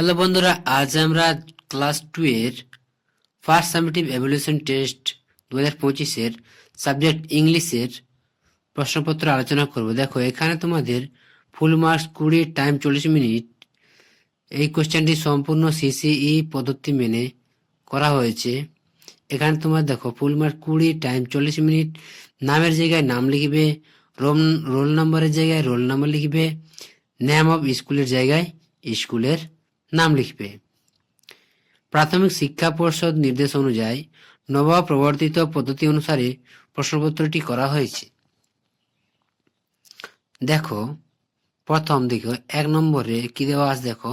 Hello বন্ধুরা, আজ আমরা ক্লাস 2 এর ফার্স্ট সামেটিভ এভালুয়েশন টেস্ট 2025 এর সাবজেক্ট ইংলিশের প্রশ্নপত্র আলোচনা করব। দেখো, এখানে তোমাদের ফুল মার্কস 20, টাইম 40 মিনিট। এই কোশ্চেনটি সম্পূর্ণ সিসিই পদ্ধতি মেনে করা হয়েছে। এখানে তোমার দেখো, ফুল মার্ক 20, টাইম 40 মিনিট। নামের জায়গায় নাম লিখবে, রোল নাম্বারের জায়গায় রোল নাম্বার লিখবে, নেম অফ স্কুলের জায়গায় স্কুলের নাম লিখবে। প্রাথমিক শিক্ষা পর্ষদ নির্দেশ অনুযায়ী নবপ্রবর্তিত পদ্ধতি অনুসারে প্রশ্নপত্রটি করা হয়েছে। দেখো, প্রথম দেখো 1 নম্বরে কি দেওয়া আছে। দেখো,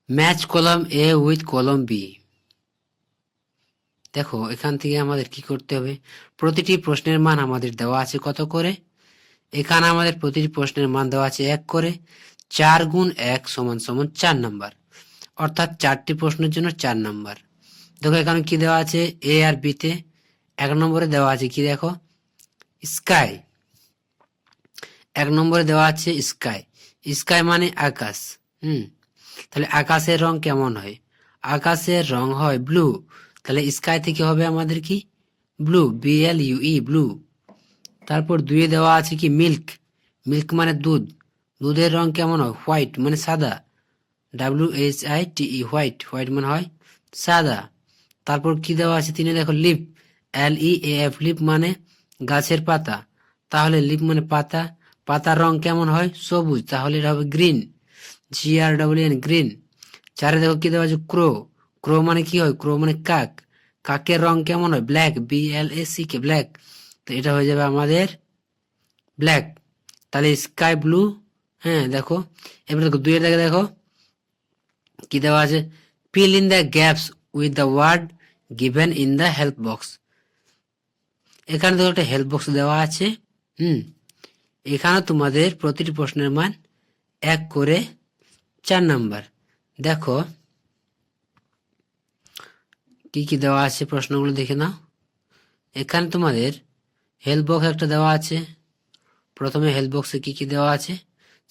ম্যাচ কলম এ উইথ কলম বি। দেখো, এখান থেকে আমাদের কি করতে হবে, প্রতিটি প্রশ্নের মান আমাদের দেওয়া আছে কত করে। এখানে আমাদের প্রতিটি প্রশ্নের মান দেওয়া আছে 1 করে। 4 গুণ 1 সমান সমান 4 নাম্বার, অর্থাৎ 4টি প্রশ্নের জন্য 4 নাম্বার। দেখো, এখানে কি দেওয়া আছে এ আর বি তে। 1 নম্বরে দেওয়া আছে কি, দেখো, স্কাই। 1 নম্বরে দেওয়া আছে স্কাই। স্কাই মানে আকাশ। তাহলে আকাশের রং কেমন হয়? আকাশের রং হয় ব্লু। তাহলে স্কাই থেকে হবে আমাদের কি, ব্লু, BLUE, ব্লু। তারপর 2 দেওয়া আছে কি মিল্ক। মিল্ক মানে দুধ। দুধের রং কেমন হয়? হোয়াইট মানে সাদা, WHITE, হোয়াইট। হোয়াইট মানে হয় সাদা। তারপর কি দেওয়া আছে 3 দেখো, লিফ, LEAF, লিফ মানে গাছের পাতা। তাহলে লিফ মানে পাতা। পাতার রং কেমন হয়? সবুজ। তাহলে এটা হবে গ্রিন, GREEN, গ্রিন। 4 দেখো কি দেওয়া আছে, ক্রো। ক্রো মানে কি হয়? ক্রো মানে কাক। কাকের রং কেমন হয়? Black, BLACK, black. তো এটা হয়ে যাবে আমাদের ব্ল্যাক। তাহলে স্কাই ব্লু। দেখো, এবার দেখো 2 এর দিকে দেখো কি দেওয়া আছে, fill in the gaps with the word given in the help box. এখানে দেখো একটা হেল্প বক্স দেওয়া আছে। এখানে তোমাদের প্রতিটি প্রশ্নের মান 1 করে 4 নাম্বার। দেখো কি কি দেওয়া আছে, প্রশ্নগুলো দেখে নাও। এখানে তোমাদের হেল্প বক্স একটা দেওয়া আছে। প্রথমে হেল্প বক্সে কি কি দেওয়া আছে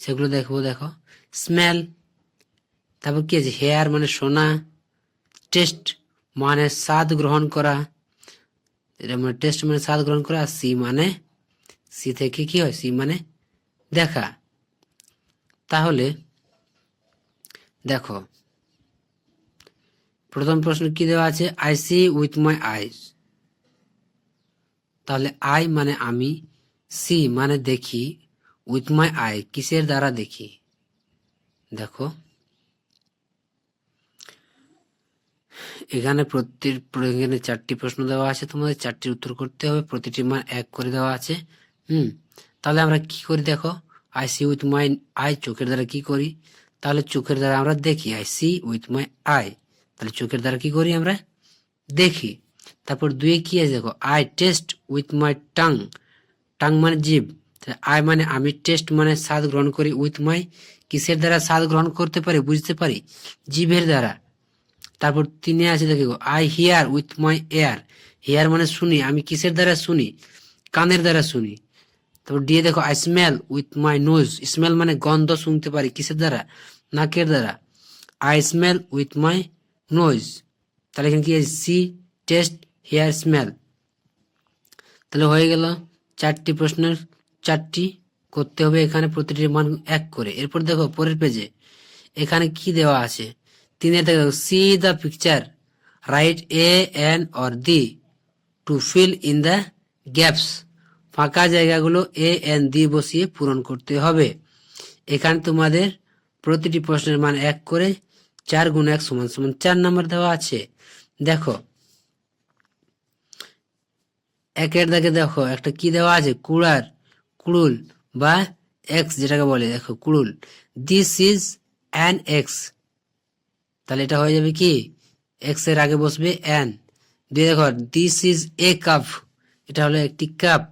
সেগুলো দেখবো। দেখো, স্মেল, তারপর কি আছে, হেয়ার মানে শোনা, টেস্ট মানে স্বাদ গ্রহণ করা, এটা মানে টেস্ট মানে স্বাদ গ্রহণ করা। আর সি থেকে কি হয়, সি মানে দেখা। তাহলে দেখো, প্রথম প্রশ্ন কি দেওয়া আছে, আই সি উইথ মাই আইস। তাহলে আই মানে আমি, সি মানে দেখি, উইথ মাই আই কিসের দ্বারা দেখি। দেখো, এখানে এখানে 4টি প্রশ্ন দেওয়া আছে, তোমাদের 4টির উত্তর করতে হবে। প্রতিটি মান 1 করে দেওয়া আছে। তাহলে আমরা কি করি, দেখো, I see with my eye, চোখের দ্বারা কি করি? তাহলে চোখের দ্বারা আমরা দেখি, I see with my eye. তাহলে চোখের দ্বারা কি করি, আমরা দেখি। তারপর 2 কি আছে, দেখো, I test with my tongue. Tongue মানে জিভ। আই মানে আমি, টেস্ট মানে স্বাদ গ্রহণ করি, উইথ মাই কিসের দ্বারা স্বাদ গ্রহণ করতে পারি, বুঝতে পারি, জিভের দ্বারা। তারপর 3 আছে, দেখো, I here with my air. Here মানে শুনি, আমি কিসের দ্বারা শুনি, কানের দ্বারা শুনি। তারপর দিয়ে দেখো, I smell with my nose. Smell মানে গন্ধ শুনতে পারি, কিসের দ্বারা, নাকের দ্বারা। I smell with my nose. তাহলে এখানে কি আছে, সি টেস্ট, হেয়ার, স্মেল। তাহলে হয়ে গেল 4টি প্রশ্নের 4টি করতে হবে। এখানে প্রতিটির মান 1 করে। এরপর দেখো পরের পেজে এখানে কি দেওয়া আছে, 3 দেখো, see the picture, write a an or the to fill in the gaps. ফাঁকা জায়গাগুলো এ এন দি বসিয়ে পূরণ করতে হবে। এখানে তোমাদের প্রতিটি প্রশ্নের মান 1 করে। 4 গুণ 1 সমান সমান 4 নাম্বার দেওয়া আছে। দেখো, 1 দাগে দেখো একটা কি দেওয়া আছে, কুড়ুল বা এক্স যেটাকে বলে। দেখো, কুড়ুল, দিস ইজ অ্যান এক্স। তাহলে এটা হয়ে যাবে কি, এক্স এর আগে বসবে অ্যান। দিয়ে দেখো, দিস ইজ এ কাপ, এটা হলো একটি কাপ।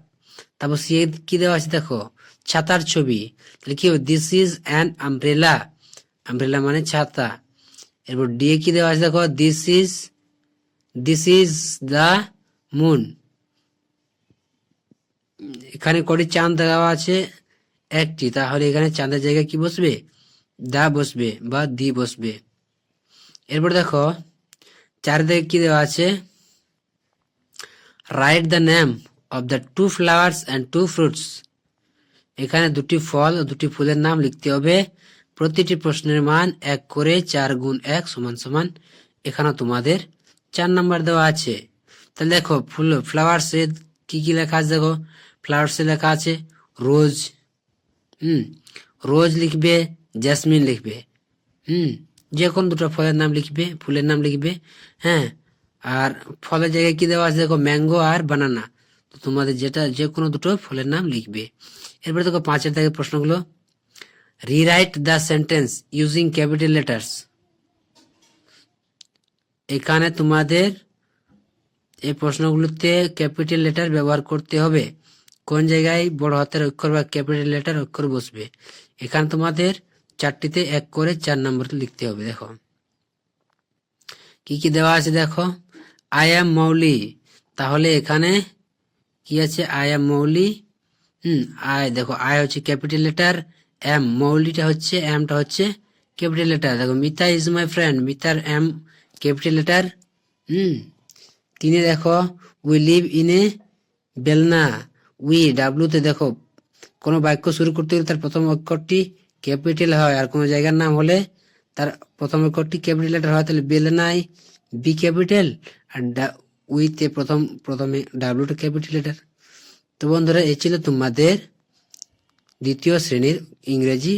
তারপর সি কি দেওয়া আছে, দেখো, ছাতার ছবি। তাহলে কি হবে, this is an umbrella. Umbrella মানে ছাতা। এরপর ডি কি দেওয়া আছে, দেখো, দিস ইজ দ্য মুন। এখানে কটি চাঁদ দেওয়া আছে, 1টি। তাহলে এখানে চাঁদের জায়গায় কি বসবে, দা বসবে বা দি বসবে। এরপর দেখো 4 দিকে কি দেওয়া আছে, write the name of the 2 flowers and 2 fruits। এখানে 2টি ফল ও 2টি ফুলের নাম লিখতে হবে। প্রতিটি প্রশ্নের মান 1 করে, 4 গুণ 1 সমান সমান, এখানে তোমাদের 4 নাম্বার দেওয়া আছে। তাহলে দেখো ফ্লাওয়ার্স এ কি কি লেখা আছে, দেখো ফ্লাওয়ার্স এ লেখা আছে রোজ, রোজ লিখবে, জেসমিন লিখবে, যে কোনো দুটো ফলের নাম লিখবে, ফুলের নাম লিখবে। হ্যাঁ, আর ফলের জায়গায় কি দেওয়া আছে দেখো ম্যাঙ্গো আর বানানা, তো তোমাদের যেটা যে কোনো দুটো ফলের নাম লিখবে। এরপরে দেখো 5 থেকে প্রশ্নগুলো, rewrite the sentence using capital letters. এখানে তোমাদের এই প্রশ্নগুলোতে ক্যাপিটাল লেটার ব্যবহার করতে হবে। কোন জায়গায় বড় হাতের অক্ষর বা ক্যাপিটাল লেটার অক্ষর বসবে, এখানে তোমাদের 4টিতে 1 করে 4 নম্বর লিখতে হবে। দেখো কি কি দেওয়া আছে, দেখো আই এম মৌলি, তাহলে এখানে কি আছে, আই এম মৌলি। আই, দেখো আই হচ্ছে ক্যাপিটাল লেটার, এম মৌলিটা হচ্ছে, এমটা হচ্ছে ক্যাপিটাল লেটার। দেখো মিতা ইজ মাই ফ্রেন্ড, মিতার এম ক্যাপিটাল লেটার। 3 দেখো উই লিভ ইন এ বেলনা, উই ডাব্লুতে দেখো কোনো বাক্য শুরু করতে গেলে তার প্রথম অক্ষরটি ক্যাপিটাল হয়, আর কোনো জায়গার নাম হলে তার প্রথম অক্ষরটি ক্যাপিটাল লেটার হয়। তাহলে বেলনায় বি ক্যাপিটাল, আর উইতে প্রথমে ডাব্লুটা ক্যাপিটাল লেটার। তো বন্ধুরা, এই ছিল তোমাদের 2য় শ্রেণীর ইংরেজি